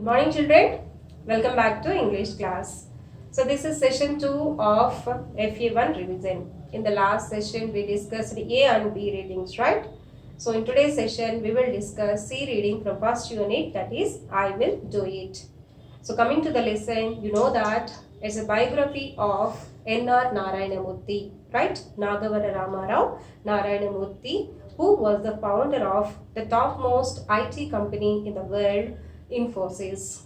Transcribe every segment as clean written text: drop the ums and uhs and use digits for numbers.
Morning children, welcome back to English class. So this is session 2 of FA1 Revision. In the last session we discussed A and B readings, right? So in today's session we will discuss C reading from first unit, that is I Will Do It. So coming to the lesson, you know that it's a biography of N.R. Narayanamurthy, right? Nagavara Ramarao Narayanamurthy, who was the founder of the topmost IT company in the world, Infosys.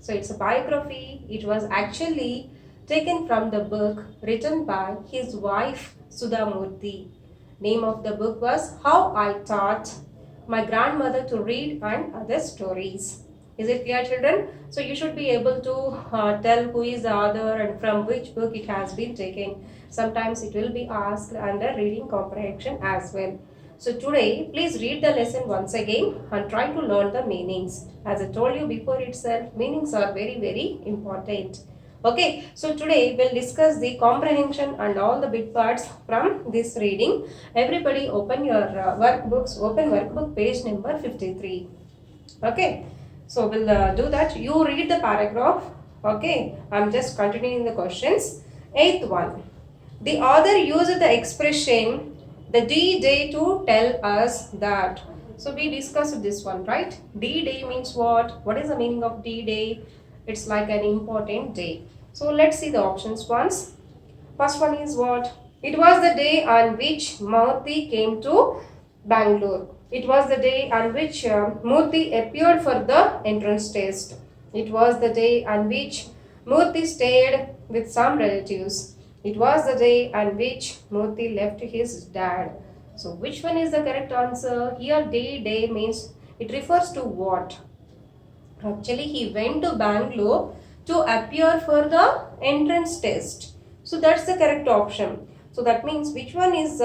So it's a biography. It was actually taken from the book written by his wife Sudha Murthy. Name of the book was How I Taught My Grandmother to Read and Other Stories. Is it clear, children? So you should be able to tell who is the author and from which book it has been taken. Sometimes it will be asked under reading comprehension as well. So today, please read the lesson once again and try to learn the meanings. As I told you before itself, meanings are very important. Okay, so today we'll discuss the comprehension and all the bit parts from this reading. Everybody open your workbooks, open workbook page number 53. Okay, so we'll do that. You read the paragraph. Okay, I'm just continuing the questions. Eighth one. The author used the expression the D-Day to tell us that. So we discussed this one, right? D-Day means what? What is the meaning of D-Day? It's like an important day. So let's see the options once. First one is what? It was the day on which Murthy came to Bangalore. It was the day on which Murthy appeared for the entrance test. It was the day on which Murthy stayed with some relatives. It was the day on which Murthy left his dad. So which one is the correct answer? Here day means it refers to what? Actually he went to Bangalore to appear for the entrance test. So that's the correct option. So that means which one is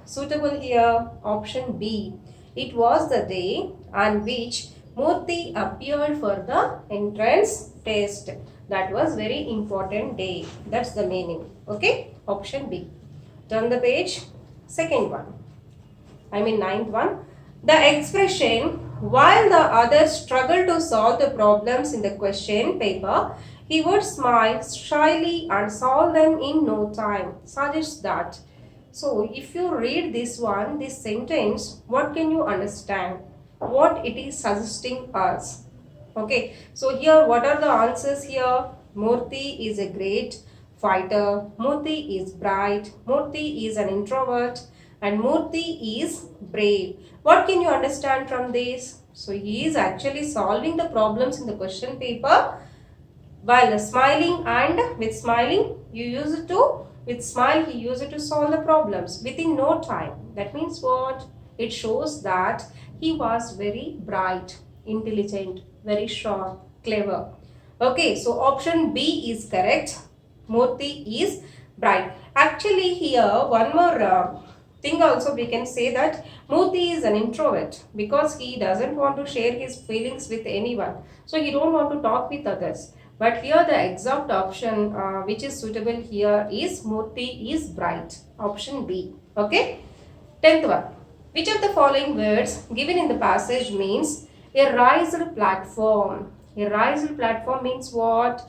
suitable here? Option B. It was the day on which Murthy appeared for the entrance test. That was very important day. That's the meaning. Okay. Option B. Turn the page. Second one. Ninth one. The expression, while the others struggled to solve the problems in the question paper, he would smile shyly and solve them in no time, suggests that. So if you read this one, this sentence, what can you understand? What it is suggesting us? Okay, so here what are the answers here? Murthy is a great fighter, Murthy is bright, Murthy is an introvert, and Murthy is brave. What can you understand from this? So he is actually solving the problems in the question paper while smiling, and with smiling you use it to, with smile he used it to solve the problems within no time. That means what? It shows that he was very bright, intelligent, very sharp, clever. Okay, so option B is correct. Murthy is bright. Actually here one more thing also we can say that Murthy is an introvert because he doesn't want to share his feelings with anyone. So he don't want to talk with others. But here the exact option which is suitable here is Murthy is bright. Option B. Okay. 10th one. Which of the following words given in the passage means a raised platform? A raised platform means what?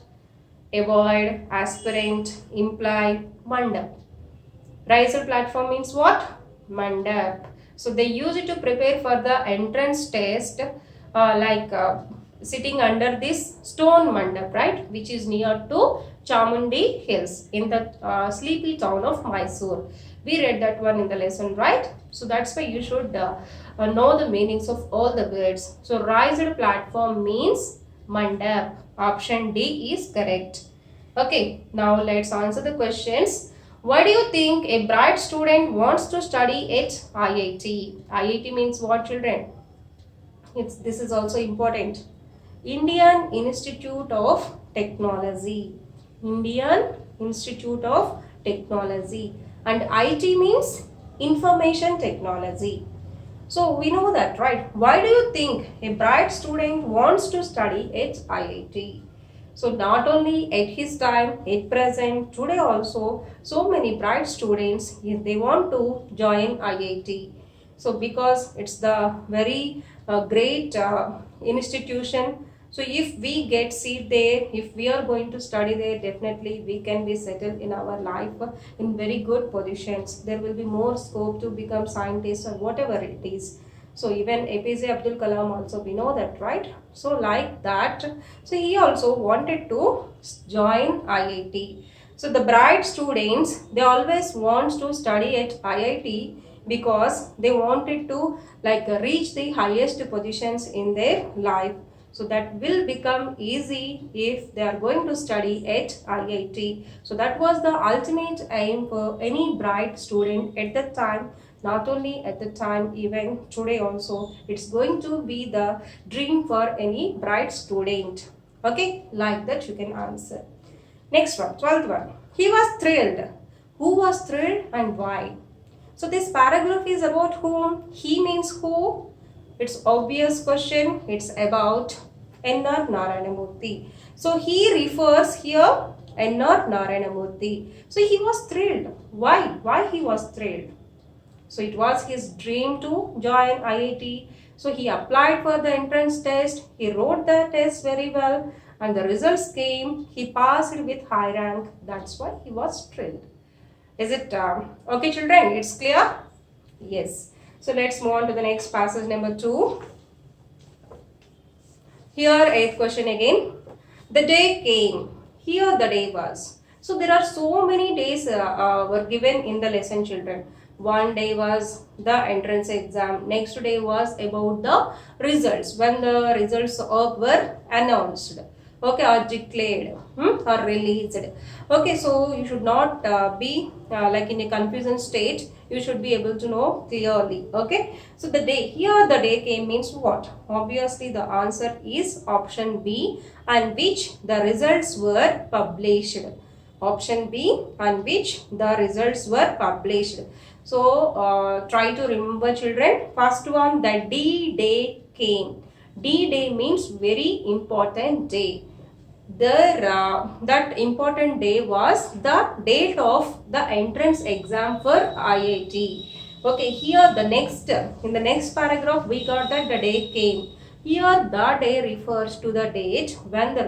Avoid, aspirant, imply, mandap. Raised platform means what? Mandap. So they use it to prepare for the entrance test sitting under this stone mandap, right? Which is near to Chamundi Hills in the sleepy town of Mysore. We read that one in the lesson, right? So that's why you should know the meanings of all the words. So raised platform means mandap. Option D is correct. Okay, now let's answer the questions. Why do you think a bright student wants to study at IIT? IIT means what, children? This is also important. Indian Institute of Technology. Indian Institute of Technology. And IT means Information Technology. So we know that, right? Why do you think a bright student wants to study at IIT? So not only at his time, at present, today also, so many bright students, they want to join IIT. So because it's the very great institution, So if we get seat there, if we are going to study there, definitely we can be settled in our life in very good positions. There will be more scope to become scientist or whatever it is. So even APJ Abdul Kalam also, we know that, right? So like that, so he also wanted to join IIT. So the bright students, they always want to study at IIT because they wanted to reach the highest positions in their life. So that will become easy if they are going to study at IIT. So that was the ultimate aim for any bright student at that time. Not only at the time, even today also, it's going to be the dream for any bright student. Okay, like that you can answer. Next one, 12th one. He was thrilled. Who was thrilled and why? So this paragraph is about whom. He means who. It's obvious question. It's about N.R. Narayanamurthy. So he refers here N.R. Narayanamurthy. So he was thrilled. Why? Why he was thrilled? So it was his dream to join IIT. So he applied for the entrance test. He wrote the test very well and the results came. He passed with high rank. That's why he was thrilled. Is it okay, children? It's clear? Yes. So let's move on to the next passage, number 2. Here, 8th question again. The day came. Here the day was. So there are so many days were given in the lesson, children. One day was the entrance exam. Next day was about the results. When the results were announced. Okay, or declared or released. Okay, so you should not be in a confusion state. You should be able to know clearly. Okay, so the day came means what? Obviously the answer is option B, and which the results were published. Option B, and which the results were published. So try to remember, children. First one, the D-Day came. D-Day means very important day. That important day was the date of the entrance exam for IIT. Okay, here in the next paragraph we got that the day came. Here the day refers to the date when the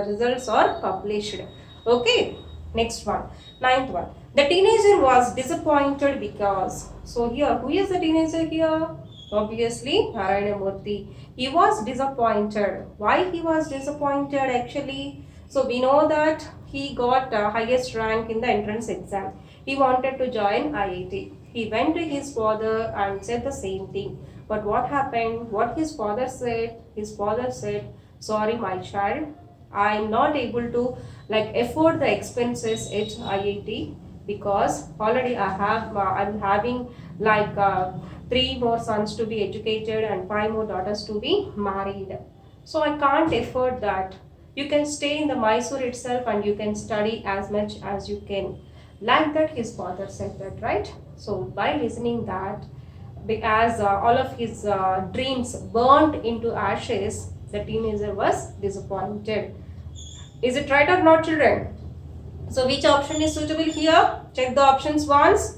results are published. Okay, next one, 9th one. The teenager was disappointed because. So here, who is the teenager here? Obviously, Narayanamurthy. He was disappointed. Why he was disappointed actually? So we know that he got highest rank in the entrance exam. He wanted to join IIT. He went to his father and said the same thing. But what happened? What his father said? His father said, "Sorry, my child, I am not able to afford the expenses at IIT because already I'm having 3 more sons to be educated and 5 more daughters to be married. So I can't afford that. You can stay in the Mysore itself and you can study as much as you can." Like that his father said that, right? So by listening that, as all of his dreams burnt into ashes, the teenager was disappointed. Is it right or not, children? So which option is suitable here? Check the options once.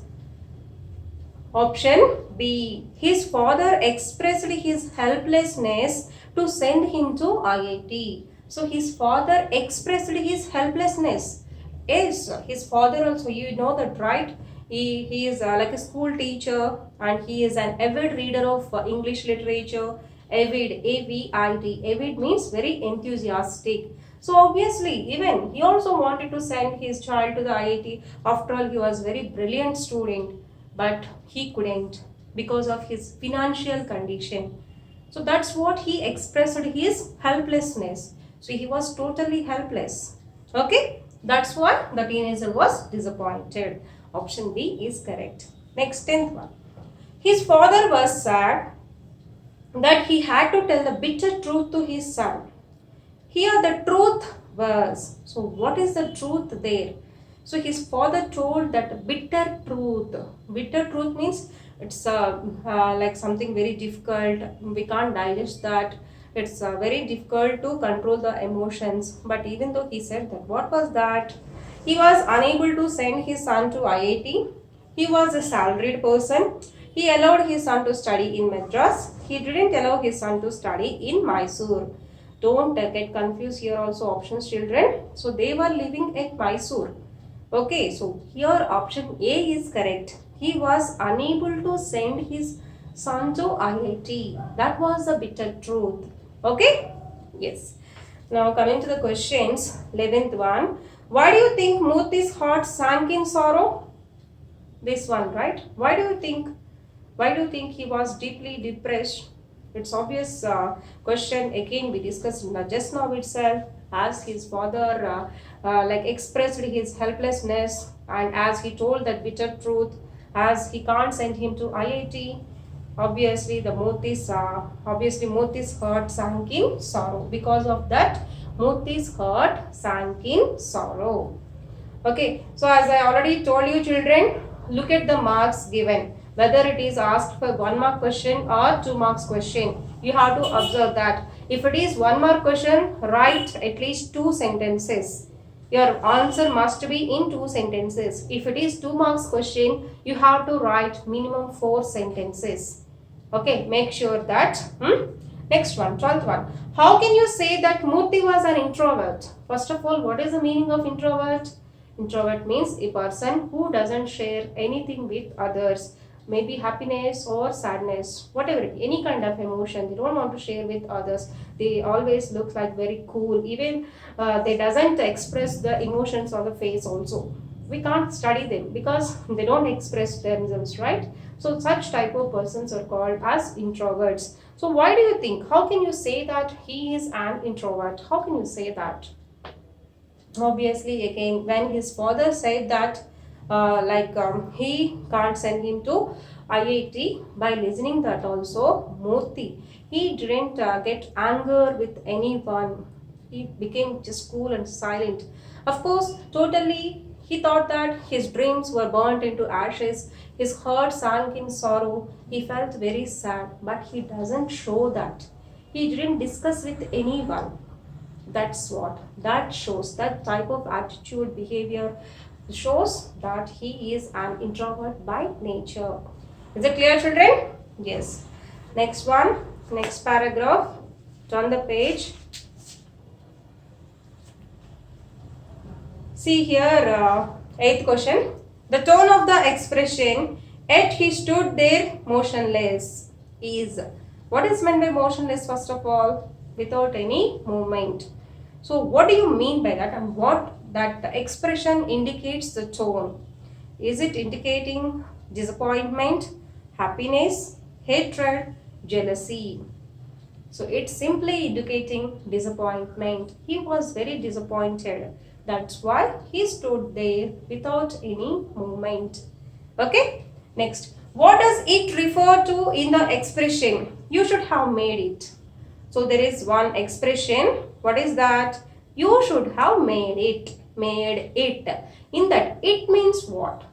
Option B. His father expressed his helplessness to send him to IIT. So his father expressed his helplessness. Yes, his father also, you know that, right? He is like a school teacher and he is an avid reader of English literature. Avid, A-V-I-D. Avid means very enthusiastic. So obviously, even he also wanted to send his child to the IIT. After all, he was very brilliant student, but he couldn't because of his financial condition. So that's what he expressed his helplessness. So he was totally helpless. Okay, that's why the teenager was disappointed. Option B is correct. Next, 10th one. His father was sad that he had to tell the bitter truth to his son. Here the truth was. So what is the truth there? So his father told that bitter truth. Bitter truth means it's like something very difficult. We can't digest that. It's very difficult to control the emotions. But even though he said that, what was that? He was unable to send his son to IIT. He was a salaried person. He allowed his son to study in Madras. He didn't allow his son to study in Mysore. Don't get confused here also options, children. So they were living at Mysore. Okay, so here option A is correct. He was unable to send his son to IIT. That was the bitter truth. Okay? Yes. Now coming to the questions, 11th one. Why do you think Murthy's heart sank in sorrow? This one, right? Why do you think? Why do you think he was deeply depressed? It's obvious question. Again, we discussed just now itself, as his father like expressed his helplessness, and as he told that bitter truth, as he can't send him to IIT. Obviously, Murthy's heart sank in sorrow. Because of that, Murthy's heart sank in sorrow. Okay, so as I already told you, children, look at the marks given. Whether it is asked for 1 mark question or 2 marks question, you have to observe that. If it is 1 mark question, write at least 2 sentences. Your answer must be in 2 sentences. If it is 2 marks question, you have to write minimum 4 sentences. Okay, make sure that. Next one, 12th one. How can you say that Murthy was an introvert? First of all, what is the meaning of introvert? Introvert means a person who doesn't share anything with others. Maybe happiness or sadness, whatever, any kind of emotion. They don't want to share with others. They always look like very cool. Even they doesn't express the emotions on the face also. We can't study them because they don't express themselves, right? So such type of persons are called as introverts. So why do you think? How can you say that he is an introvert? How can you say that? Obviously, again, when his father said that he can't send him to IIT, by listening that also, Murthy, he didn't get anger with anyone. He became just cool and silent. Of course, totally, he thought that his dreams were burnt into ashes. His heart sank in sorrow. He felt very sad, but he doesn't show that. He didn't discuss with anyone. That's what that shows. That type of attitude, behavior shows that he is an introvert by nature. Is it clear, children? Yes. Next one, next paragraph. Turn the page. See here, 8th question. The tone of the expression, yet he stood there motionless, is. What is meant by motionless, first of all? Without any movement. So what do you mean by that, and what that expression indicates the tone? Is it indicating disappointment, happiness, hatred, jealousy? So it's simply indicating disappointment. He was very disappointed. That's why he stood there without any movement. Okay? Next, what does it refer to in the expression? You should have made it. So there is one expression. What is that? You should have made it. Made it. In that, it means what?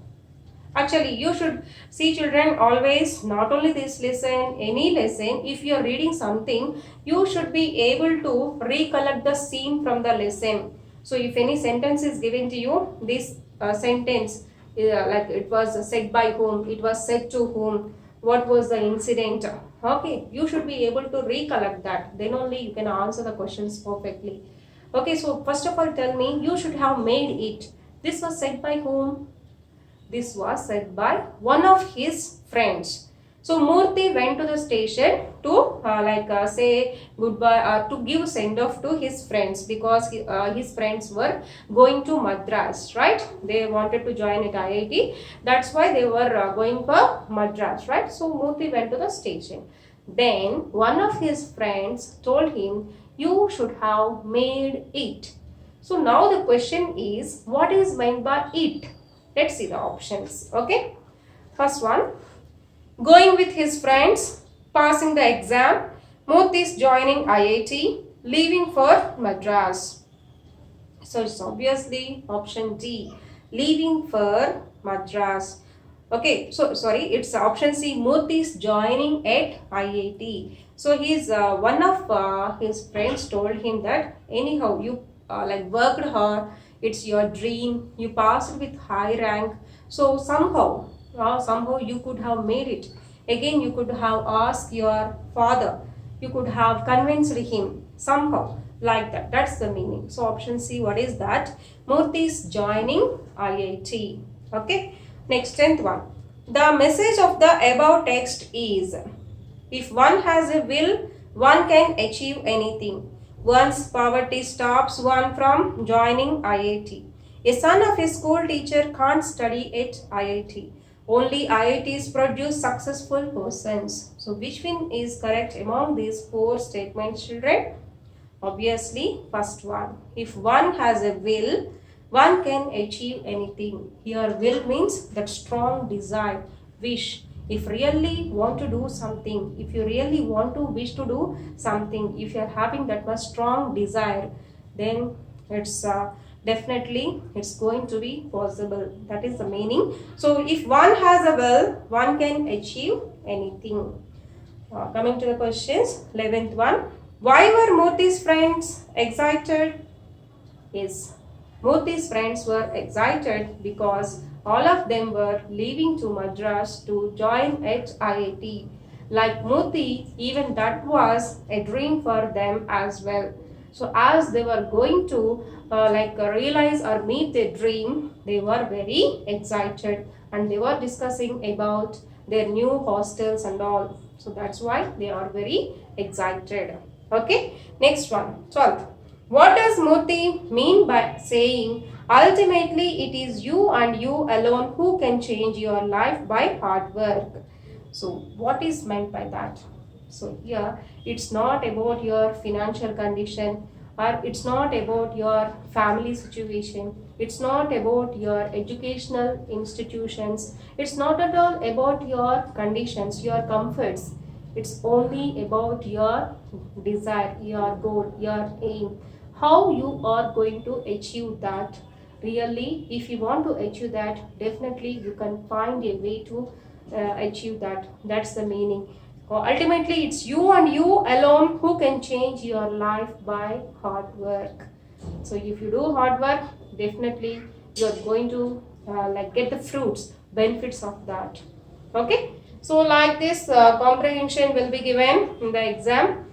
Actually, you should see, children, always, not only this lesson, any lesson, if you are reading something, you should be able to recollect the scene from the lesson. So if any sentence is given to you, this sentence, like it was said by whom, it was said to whom, what was the incident? Okay, you should be able to recollect that. Then only you can answer the questions perfectly. Okay, so first of all, tell me, you should have made it. This was said by whom? This was said by one of his friends. So Murthy went to the station to say goodbye, to give send off to his friends, because his friends were going to Madras, right? They wanted to join at IIT. That's why they were going for Madras, right? So Murthy went to the station. Then one of his friends told him, you should have made it. So now the question is, what is meant by it? Let's see the options. Okay. First one, going with his friends, passing the exam, Murthy is joining IIT, leaving for Madras. So it's obviously option D, leaving for Madras. Okay, so sorry, it's option C, Murthy is joining at IIT. So he's one of his friends told him that anyhow you worked hard, it's your dream, you passed with high rank, so somehow you could have made it. Again, you could have asked your father, You could have convinced him somehow, like that. That's the meaning. So option C, what is that? Murthy is joining IIT. Okay. Next, 10th one. The message of the above text is, if one has a will, one can achieve anything. Once poverty stops one from joining IIT. A son of a school teacher can't study at IIT. Only IITs produce successful persons. So which one is correct among these four statements, children? Obviously, first one. If one has a will, one can achieve anything. Here, will means that strong desire, wish. If really want to do something, if you really want to wish to do something, if you are having that much strong desire, then it's definitely it's going to be possible. That is the meaning. So, if one has a will, one can achieve anything. Coming to the questions, 11th one. Why were Murthy's friends excited? Yes, Murthy's friends were excited because all of them were leaving to Madras to join at IIT. Like Murthy, even that was a dream for them as well. So as they were going to realize or meet their dream, they were very excited and they were discussing about their new hostels and all. So that's why they are very excited. Okay, next one, 12th. What does Murthy mean by saying, ultimately it is you and you alone who can change your life by hard work? So what is meant by that? So here it's not about your financial condition, or it's not about your family situation, it's not about your educational institutions, it's not at all about your conditions, your comforts. It's only about your desire, your goal, your aim, how you are going to achieve that. Really, if you want to achieve that, definitely you can find a way to achieve that. That's the meaning. Ultimately, it's you and you alone who can change your life by hard work. So if you do hard work, definitely you're going to get the fruits, benefits of that. Okay. So like this comprehension will be given in the exam.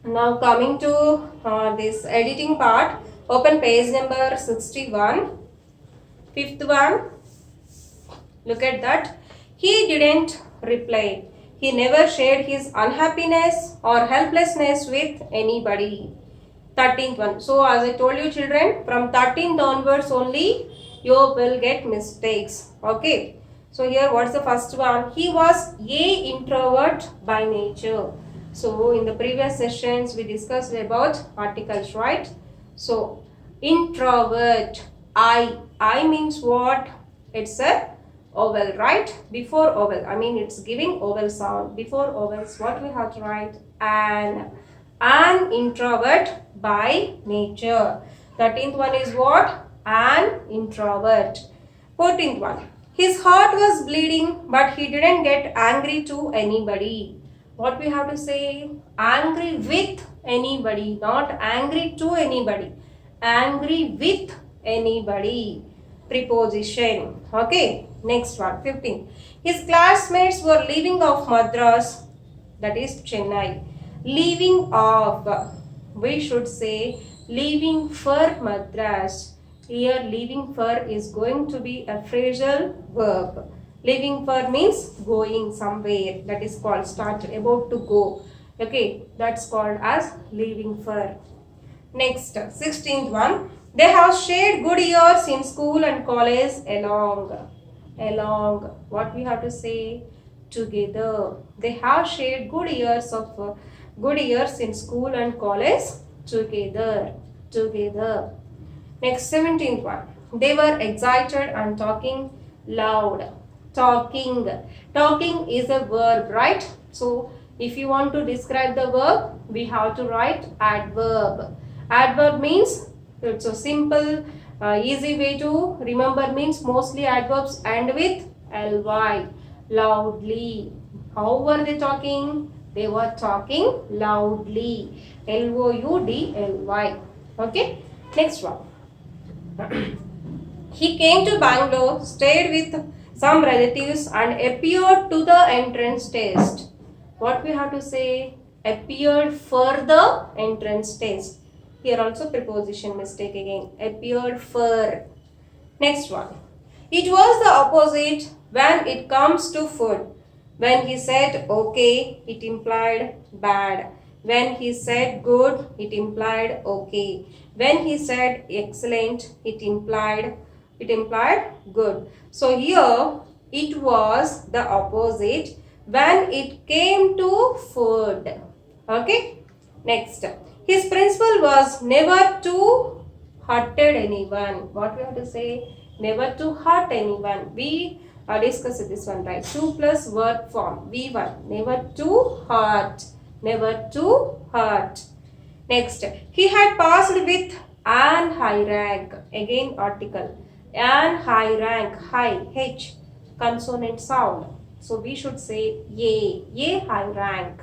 Now coming to this editing part, open page number 61. Fifth one, look at that. He didn't reply. He never shared his unhappiness or helplessness with anybody. 13th one. So as I told you children, from 13th onwards only you will get mistakes. Okay. So here what's the first one? He was a introvert by nature. So in the previous sessions we discussed about articles, right? So introvert, I means what? It's a vowel, right? Before vowel, I mean it's giving vowel sound. Before vowels, what we have to write? An introvert by nature. 13th one is what? An introvert. 14th one. His heart was bleeding, but he didn't get angry to anybody. What we have to say? Angry with anybody, not angry to anybody. Angry with anybody. Preposition. Okay. Next one, 15. His classmates were leaving off Madras, that is Chennai. Leaving off, we should say leaving for Madras. Here leaving for is going to be a phrasal verb. Leaving for means going somewhere, that is called start, about to go. Okay, that's called as leaving for. Next, 16th one. They have shared good years in school and college along. What we have to say? Together. They have shared good years in school and college together. Next, 17th one. They were excited and talking loud. Talking is a verb, right? So if you want to describe the verb, we have to write adverb. Adverb means it's a simple easy way to remember, means mostly adverbs end with ly. Loudly. How were they talking? They were talking loudly. Loudly. Okay. Next one. He came to Bangalore, stayed with some relatives and appeared to the entrance test. What we have to say? appeared for the entrance test. Here also preposition mistake again. Appeared for. Next one. It was the opposite when it comes to food. When he said okay, it implied bad. When he said good, it implied okay. When he said excellent, it implied good. So here it was the opposite when it came to food. Okay. Next. His principle was never to hurted anyone. What we have to say? Never to hurt anyone. We discussed this one, right? 2 plus verb form. V1. Never to hurt. Never to hurt. Next. He had passed with an high rank. Again article. An high rank. High. H. Consonant sound. So we should say a high rank.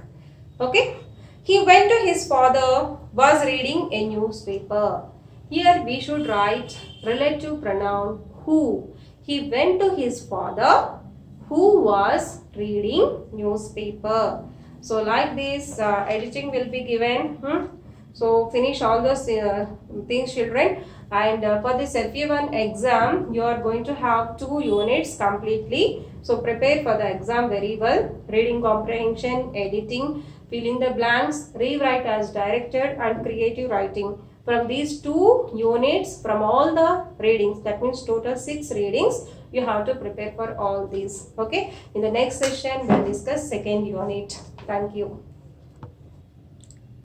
Okay. He went to his father, was reading a newspaper. Here we should write relative pronoun who. He went to his father who was reading newspaper. So like this editing will be given. So finish all those things, children. And for this FA1 exam, you are going to have 2 units completely. So prepare for the exam very well. Reading comprehension, editing, fill in the blanks, rewrite as directed, and creative writing. From these 2 units, from all the readings, that means total 6 readings, you have to prepare for all these. Okay. In the next session, we'll discuss second unit. Thank you.